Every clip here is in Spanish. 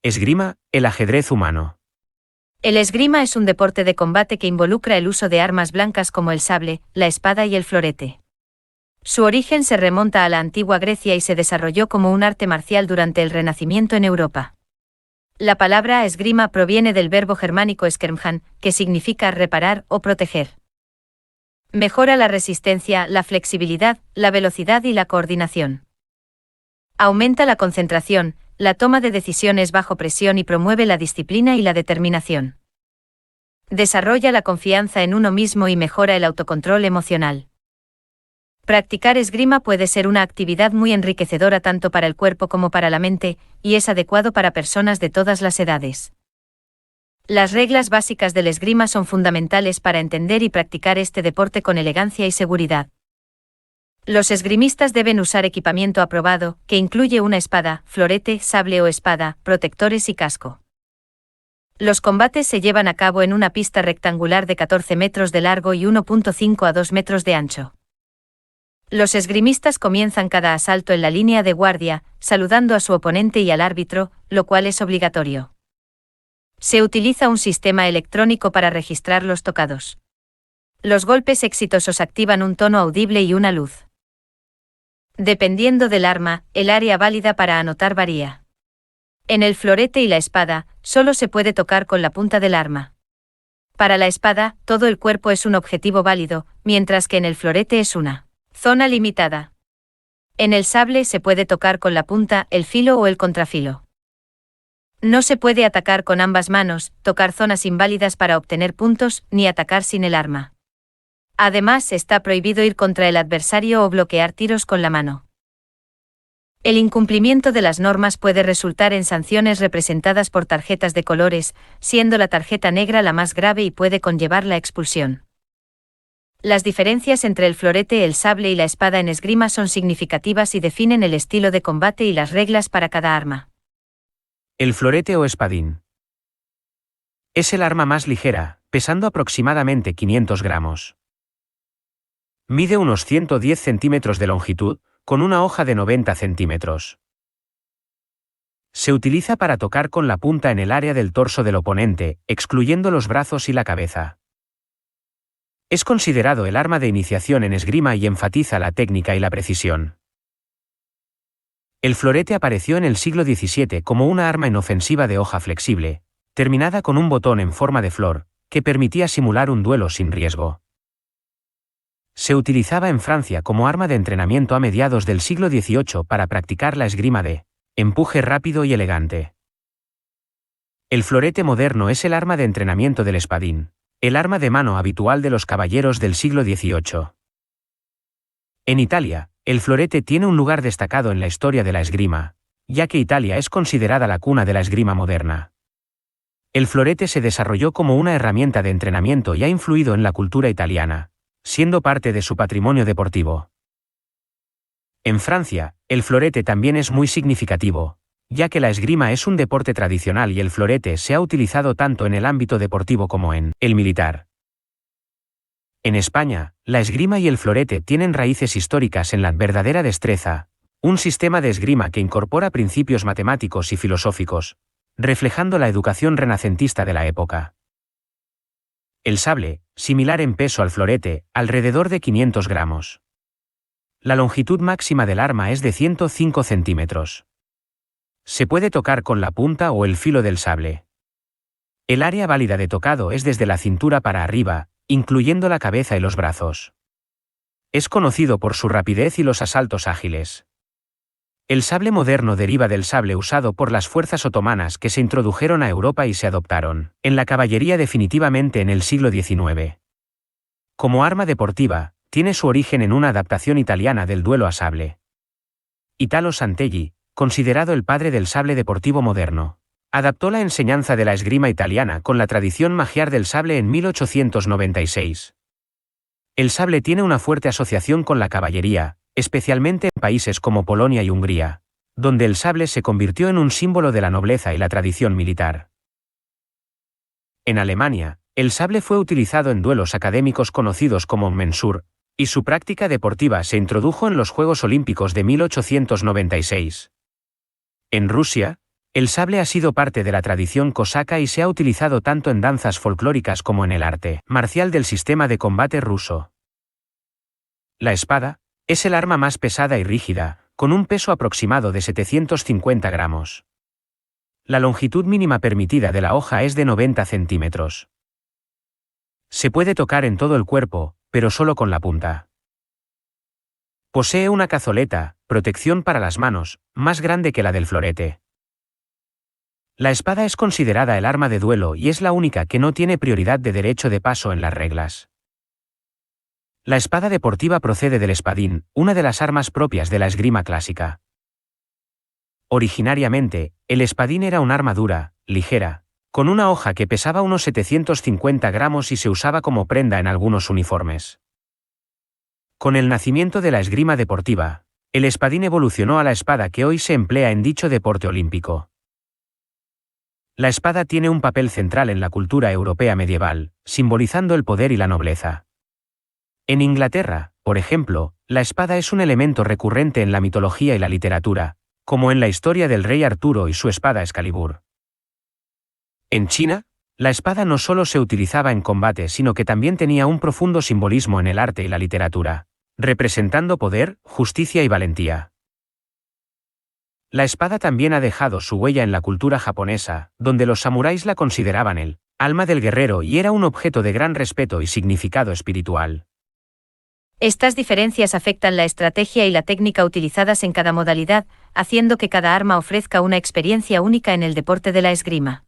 Esgrima, el ajedrez humano. El esgrima es un deporte de combate que involucra el uso de armas blancas como el sable, la espada y el florete. Su origen se remonta a la antigua Grecia y se desarrolló como un arte marcial durante el Renacimiento en Europa. La palabra esgrima proviene del verbo germánico skirmhan, que significa reparar o proteger. Mejora la resistencia, la flexibilidad, la velocidad y la coordinación. Aumenta la concentración, la toma de decisiones bajo presión y promueve la disciplina y la determinación. Desarrolla la confianza en uno mismo y mejora el autocontrol emocional. Practicar esgrima puede ser una actividad muy enriquecedora tanto para el cuerpo como para la mente, y es adecuado para personas de todas las edades. Las reglas básicas del esgrima son fundamentales para entender y practicar este deporte con elegancia y seguridad. Los esgrimistas deben usar equipamiento aprobado, que incluye una espada, florete, sable o espada, protectores y casco. Los combates se llevan a cabo en una pista rectangular de 14 metros de largo y 1.5 a 2 metros de ancho. Los esgrimistas comienzan cada asalto en la línea de guardia, saludando a su oponente y al árbitro, lo cual es obligatorio. Se utiliza un sistema electrónico para registrar los tocados. Los golpes exitosos activan un tono audible y una luz. Dependiendo del arma, el área válida para anotar varía. En el florete y la espada, solo se puede tocar con la punta del arma. Para la espada, todo el cuerpo es un objetivo válido, mientras que en el florete es una zona limitada. En el sable se puede tocar con la punta, el filo o el contrafilo. No se puede atacar con ambas manos, tocar zonas inválidas para obtener puntos, ni atacar sin el arma. Además, está prohibido ir contra el adversario o bloquear tiros con la mano. El incumplimiento de las normas puede resultar en sanciones representadas por tarjetas de colores, siendo la tarjeta negra la más grave y puede conllevar la expulsión. Las diferencias entre el florete, el sable y la espada en esgrima son significativas y definen el estilo de combate y las reglas para cada arma. El florete o espadín. Es el arma más ligera, pesando aproximadamente 500 gramos. Mide unos 110 centímetros de longitud, con una hoja de 90 centímetros. Se utiliza para tocar con la punta en el área del torso del oponente, excluyendo los brazos y la cabeza. Es considerado el arma de iniciación en esgrima y enfatiza la técnica y la precisión. El florete apareció en el siglo XVII como una arma inofensiva de hoja flexible, terminada con un botón en forma de flor, que permitía simular un duelo sin riesgo. Se utilizaba en Francia como arma de entrenamiento a mediados del siglo XVIII para practicar la esgrima de empuje rápido y elegante. El florete moderno es el arma de entrenamiento del espadín, el arma de mano habitual de los caballeros del siglo XVIII. En Italia, el florete tiene un lugar destacado en la historia de la esgrima, ya que Italia es considerada la cuna de la esgrima moderna. El florete se desarrolló como una herramienta de entrenamiento y ha influido en la cultura italiana, siendo parte de su patrimonio deportivo. En Francia, el florete también es muy significativo, ya que la esgrima es un deporte tradicional y el florete se ha utilizado tanto en el ámbito deportivo como en el militar. En España, la esgrima y el florete tienen raíces históricas en la verdadera destreza, un sistema de esgrima que incorpora principios matemáticos y filosóficos, reflejando la educación renacentista de la época. El sable, similar en peso al florete, alrededor de 500 gramos. La longitud máxima del arma es de 105 centímetros. Se puede tocar con la punta o el filo del sable. El área válida de tocado es desde la cintura para arriba, incluyendo la cabeza y los brazos. Es conocido por su rapidez y los asaltos ágiles. El sable moderno deriva del sable usado por las fuerzas otomanas que se introdujeron a Europa y se adoptaron en la caballería definitivamente en el siglo XIX. Como arma deportiva, tiene su origen en una adaptación italiana del duelo a sable. Italo Santelli, considerado el padre del sable deportivo moderno, adaptó la enseñanza de la esgrima italiana con la tradición magiar del sable en 1896. El sable tiene una fuerte asociación con la caballería, especialmente en países como Polonia y Hungría, donde el sable se convirtió en un símbolo de la nobleza y la tradición militar. En Alemania, el sable fue utilizado en duelos académicos conocidos como Mensur, y su práctica deportiva se introdujo en los Juegos Olímpicos de 1896. En Rusia, El sable ha sido parte de la tradición cosaca y se ha utilizado tanto en danzas folclóricas como en el arte marcial del sistema de combate ruso. La espada es el arma más pesada y rígida, con un peso aproximado de 750 gramos. La longitud mínima permitida de la hoja es de 90 centímetros. Se puede tocar en todo el cuerpo, pero solo con la punta. Posee una cazoleta, protección para las manos, más grande que la del florete. La espada es considerada el arma de duelo y es la única que no tiene prioridad de derecho de paso en las reglas. La espada deportiva procede del espadín, una de las armas propias de la esgrima clásica. Originariamente, el espadín era un arma dura, ligera, con una hoja que pesaba unos 750 gramos y se usaba como prenda en algunos uniformes. Con el nacimiento de la esgrima deportiva, el espadín evolucionó a la espada que hoy se emplea en dicho deporte olímpico. La espada tiene un papel central en la cultura europea medieval, simbolizando el poder y la nobleza. En Inglaterra, por ejemplo, la espada es un elemento recurrente en la mitología y la literatura, como en la historia del rey Arturo y su espada Excalibur. En China, la espada no solo se utilizaba en combate sino que también tenía un profundo simbolismo en el arte y la literatura, representando poder, justicia y valentía. La espada también ha dejado su huella en la cultura japonesa, donde los samuráis la consideraban el alma del guerrero y era un objeto de gran respeto y significado espiritual. Estas diferencias afectan la estrategia y la técnica utilizadas en cada modalidad, haciendo que cada arma ofrezca una experiencia única en el deporte de la esgrima.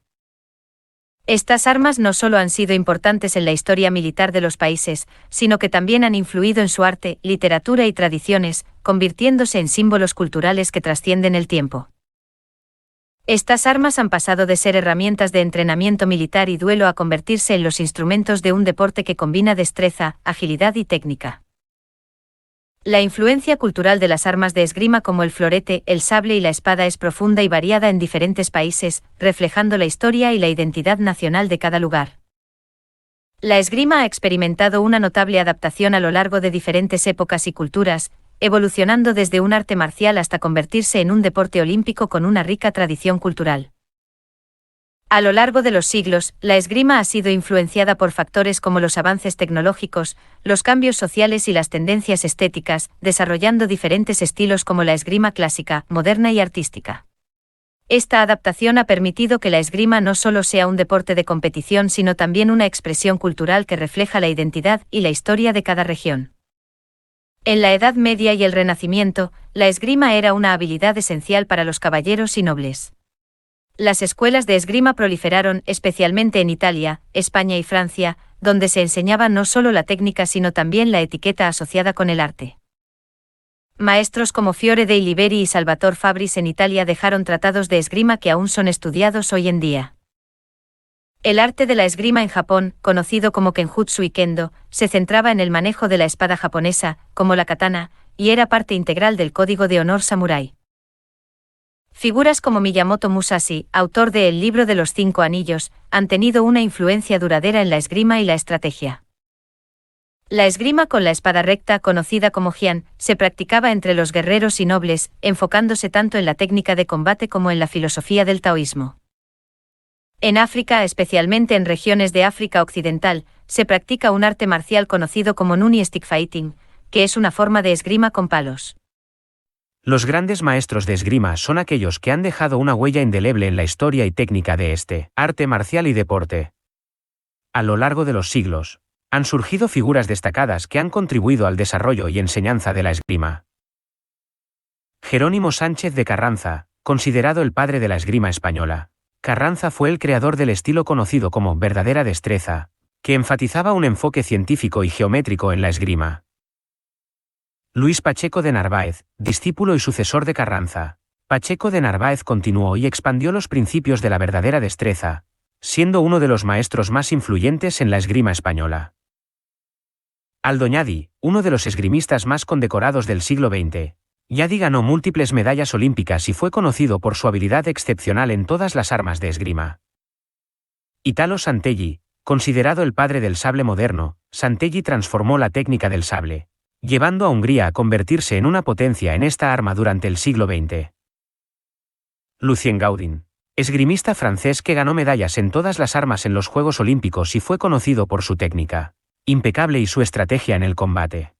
Estas armas no solo han sido importantes en la historia militar de los países, sino que también han influido en su arte, literatura y tradiciones, convirtiéndose en símbolos culturales que trascienden el tiempo. Estas armas han pasado de ser herramientas de entrenamiento militar y duelo a convertirse en los instrumentos de un deporte que combina destreza, agilidad y técnica. La influencia cultural de las armas de esgrima como el florete, el sable y la espada es profunda y variada en diferentes países, reflejando la historia y la identidad nacional de cada lugar. La esgrima ha experimentado una notable adaptación a lo largo de diferentes épocas y culturas, evolucionando desde un arte marcial hasta convertirse en un deporte olímpico con una rica tradición cultural. A lo largo de los siglos, la esgrima ha sido influenciada por factores como los avances tecnológicos, los cambios sociales y las tendencias estéticas, desarrollando diferentes estilos como la esgrima clásica, moderna y artística. Esta adaptación ha permitido que la esgrima no solo sea un deporte de competición sino también una expresión cultural que refleja la identidad y la historia de cada región. En la Edad Media y el Renacimiento, la esgrima era una habilidad esencial para los caballeros y nobles. Las escuelas de esgrima proliferaron especialmente en Italia, España y Francia, donde se enseñaba no solo la técnica sino también la etiqueta asociada con el arte. Maestros como Fiore dei Liberi y Salvator Fabris en Italia dejaron tratados de esgrima que aún son estudiados hoy en día. El arte de la esgrima en Japón, conocido como Kenjutsu y Kendo, se centraba en el manejo de la espada japonesa, como la katana, y era parte integral del código de honor samurái. Figuras como Miyamoto Musashi, autor de El libro de los 5 anillos, han tenido una influencia duradera en la esgrima y la estrategia. La esgrima con la espada recta, conocida como Jian, se practicaba entre los guerreros y nobles, enfocándose tanto en la técnica de combate como en la filosofía del taoísmo. En África, especialmente en regiones de África Occidental, se practica un arte marcial conocido como Nuni Stick Fighting, que es una forma de esgrima con palos. Los grandes maestros de esgrima son aquellos que han dejado una huella indeleble en la historia y técnica de este arte marcial y deporte. A lo largo de los siglos, han surgido figuras destacadas que han contribuido al desarrollo y enseñanza de la esgrima. Jerónimo Sánchez de Carranza, considerado el padre de la esgrima española. Carranza fue el creador del estilo conocido como verdadera destreza, que enfatizaba un enfoque científico y geométrico en la esgrima. Luis Pacheco de Narváez, discípulo y sucesor de Carranza. Pacheco de Narváez continuó y expandió los principios de la verdadera destreza, siendo uno de los maestros más influyentes en la esgrima española. Aldo Ñadi, uno de los esgrimistas más condecorados del siglo XX. Ñadi ganó múltiples medallas olímpicas y fue conocido por su habilidad excepcional en todas las armas de esgrima. Italo Santelli, considerado el padre del sable moderno, Santelli transformó la técnica del sable, llevando a Hungría a convertirse en una potencia en esta arma durante el siglo XX. Lucien Gaudin, Esgrimista francés que ganó medallas en todas las armas en los Juegos Olímpicos y fue conocido por su técnica impecable y su estrategia en el combate.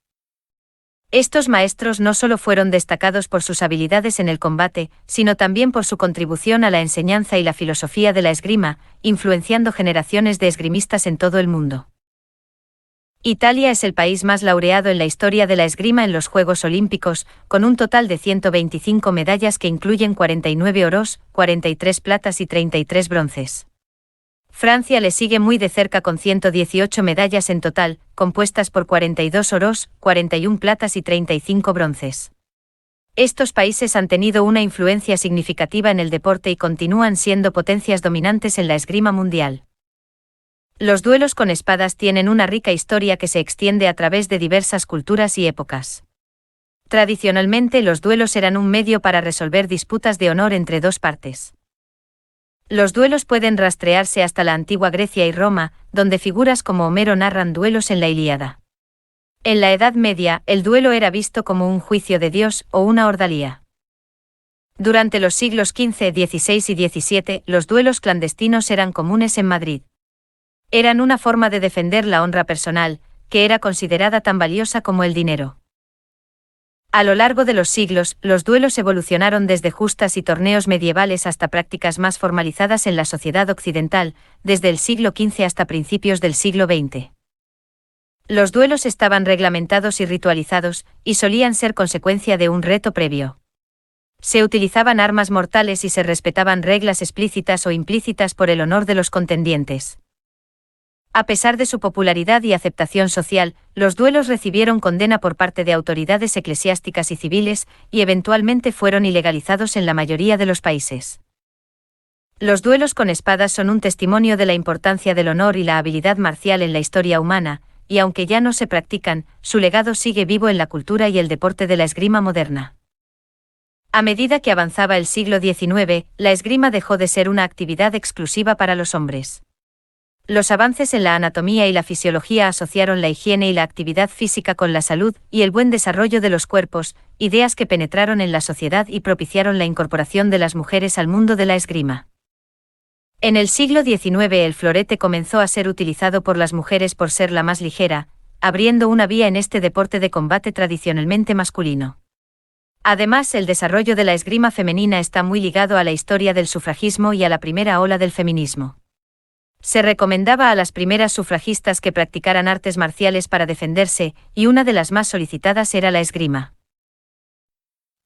Estos maestros no solo fueron destacados por sus habilidades en el combate, sino también por su contribución a la enseñanza y la filosofía de la esgrima, influenciando generaciones de esgrimistas en todo el mundo. Italia es el país más laureado en la historia de la esgrima en los Juegos Olímpicos, con un total de 125 medallas que incluyen 49 oros, 43 platas y 33 bronces. Francia le sigue muy de cerca con 118 medallas en total, compuestas por 42 oros, 41 platas y 35 bronces. Estos países han tenido una influencia significativa en el deporte y continúan siendo potencias dominantes en la esgrima mundial. Los duelos con espadas tienen una rica historia que se extiende a través de diversas culturas y épocas. Tradicionalmente los duelos eran un medio para resolver disputas de honor entre dos partes. Los duelos pueden rastrearse hasta la antigua Grecia y Roma, donde figuras como Homero narran duelos en la Ilíada. En la Edad Media, el duelo era visto como un juicio de Dios o una ordalía. Durante los siglos XV, XVI y XVII, los duelos clandestinos eran comunes en Madrid. Eran una forma de defender la honra personal, que era considerada tan valiosa como el dinero. A lo largo de los siglos, los duelos evolucionaron desde justas y torneos medievales hasta prácticas más formalizadas en la sociedad occidental, desde el siglo XV hasta principios del siglo XX. Los duelos estaban reglamentados y ritualizados, y solían ser consecuencia de un reto previo. Se utilizaban armas mortales y se respetaban reglas explícitas o implícitas por el honor de los contendientes. A pesar de su popularidad y aceptación social, los duelos recibieron condena por parte de autoridades eclesiásticas y civiles, y eventualmente fueron ilegalizados en la mayoría de los países. Los duelos con espadas son un testimonio de la importancia del honor y la habilidad marcial en la historia humana, y aunque ya no se practican, su legado sigue vivo en la cultura y el deporte de la esgrima moderna. A medida que avanzaba el siglo XIX, la esgrima dejó de ser una actividad exclusiva para los hombres. Los avances en la anatomía y la fisiología asociaron la higiene y la actividad física con la salud y el buen desarrollo de los cuerpos, ideas que penetraron en la sociedad y propiciaron la incorporación de las mujeres al mundo de la esgrima. En el siglo XIX el florete comenzó a ser utilizado por las mujeres por ser la más ligera, abriendo una vía en este deporte de combate tradicionalmente masculino. Además, el desarrollo de la esgrima femenina está muy ligado a la historia del sufragismo y a la primera ola del feminismo. Se recomendaba a las primeras sufragistas que practicaran artes marciales para defenderse, y una de las más solicitadas era la esgrima.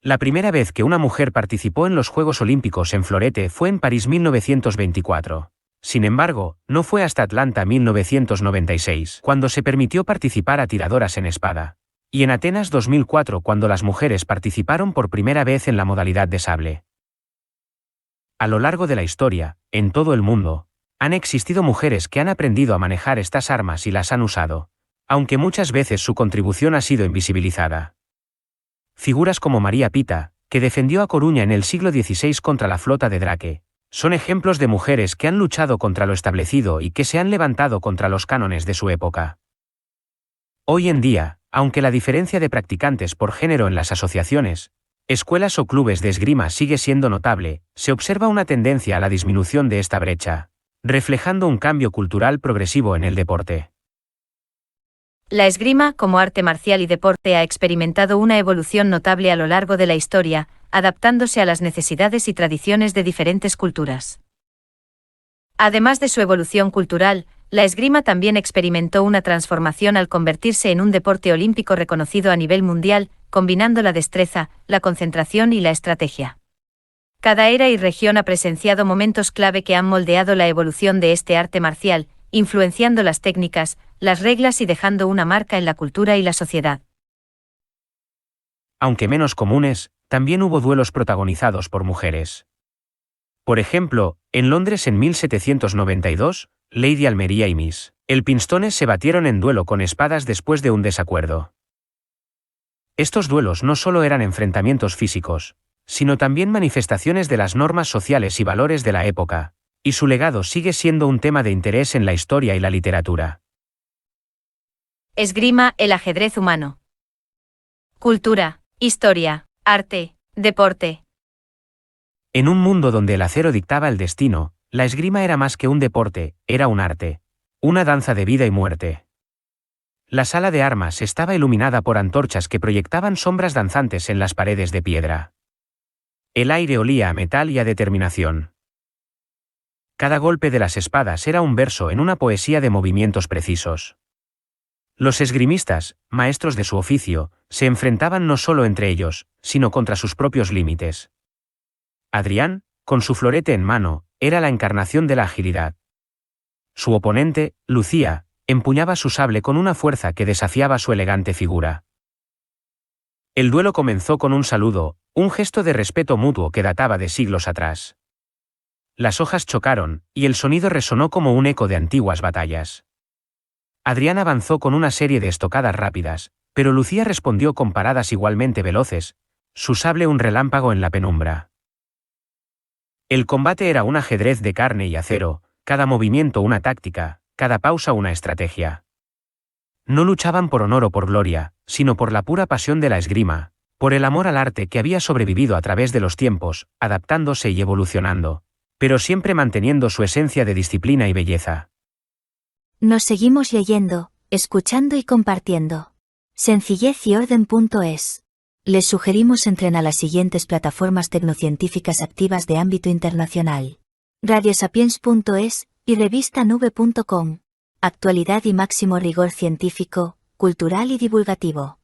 La primera vez que una mujer participó en los Juegos Olímpicos en florete fue en París 1924. Sin embargo, no fue hasta Atlanta 1996 cuando se permitió participar a tiradoras en espada. Y en Atenas 2004 cuando las mujeres participaron por primera vez en la modalidad de sable. A lo largo de la historia, en todo el mundo, han existido mujeres que han aprendido a manejar estas armas y las han usado, aunque muchas veces su contribución ha sido invisibilizada. Figuras como María Pita, que defendió a Coruña en el siglo XVI contra la flota de Drake, son ejemplos de mujeres que han luchado contra lo establecido y que se han levantado contra los cánones de su época. Hoy en día, aunque la diferencia de practicantes por género en las asociaciones, escuelas o clubes de esgrima sigue siendo notable, se observa una tendencia a la disminución de esta brecha, reflejando un cambio cultural progresivo en el deporte. La esgrima, como arte marcial y deporte, ha experimentado una evolución notable a lo largo de la historia, adaptándose a las necesidades y tradiciones de diferentes culturas. Además de su evolución cultural, la esgrima también experimentó una transformación al convertirse en un deporte olímpico reconocido a nivel mundial, combinando la destreza, la concentración y la estrategia. Cada era y región ha presenciado momentos clave que han moldeado la evolución de este arte marcial, influenciando las técnicas, las reglas y dejando una marca en la cultura y la sociedad. Aunque menos comunes, también hubo duelos protagonizados por mujeres. Por ejemplo, en Londres en 1792, Lady Almería y Miss Elphinstone se batieron en duelo con espadas después de un desacuerdo. Estos duelos no solo eran enfrentamientos físicos, sino también manifestaciones de las normas sociales y valores de la época, y su legado sigue siendo un tema de interés en la historia y la literatura. Esgrima, el ajedrez humano. Cultura, historia, arte, deporte. En un mundo donde el acero dictaba el destino, la esgrima era más que un deporte, era un arte. Una danza de vida y muerte. La sala de armas estaba iluminada por antorchas que proyectaban sombras danzantes en las paredes de piedra. El aire olía a metal y a determinación. Cada golpe de las espadas era un verso en una poesía de movimientos precisos. Los esgrimistas, maestros de su oficio, se enfrentaban no solo entre ellos, sino contra sus propios límites. Adrián, con su florete en mano, era la encarnación de la agilidad. Su oponente, Lucía, empuñaba su sable con una fuerza que desafiaba su elegante figura. El duelo comenzó con un saludo, un gesto de respeto mutuo que databa de siglos atrás. Las hojas chocaron, y el sonido resonó como un eco de antiguas batallas. Adrián avanzó con una serie de estocadas rápidas, pero Lucía respondió con paradas igualmente veloces, su sable un relámpago en la penumbra. El combate era un ajedrez de carne y acero, cada movimiento una táctica, cada pausa una estrategia. No luchaban por honor o por gloria, sino por la pura pasión de la esgrima, por el amor al arte que había sobrevivido a través de los tiempos, adaptándose y evolucionando, pero siempre manteniendo su esencia de disciplina y belleza. Nos seguimos leyendo, escuchando y compartiendo. Sencillez-y-orden.es. Les sugerimos entren a las siguientes plataformas tecnocientíficas activas de ámbito internacional: radiosapiens.es y revistanube.com. Actualidad y máximo rigor científico, cultural y divulgativo.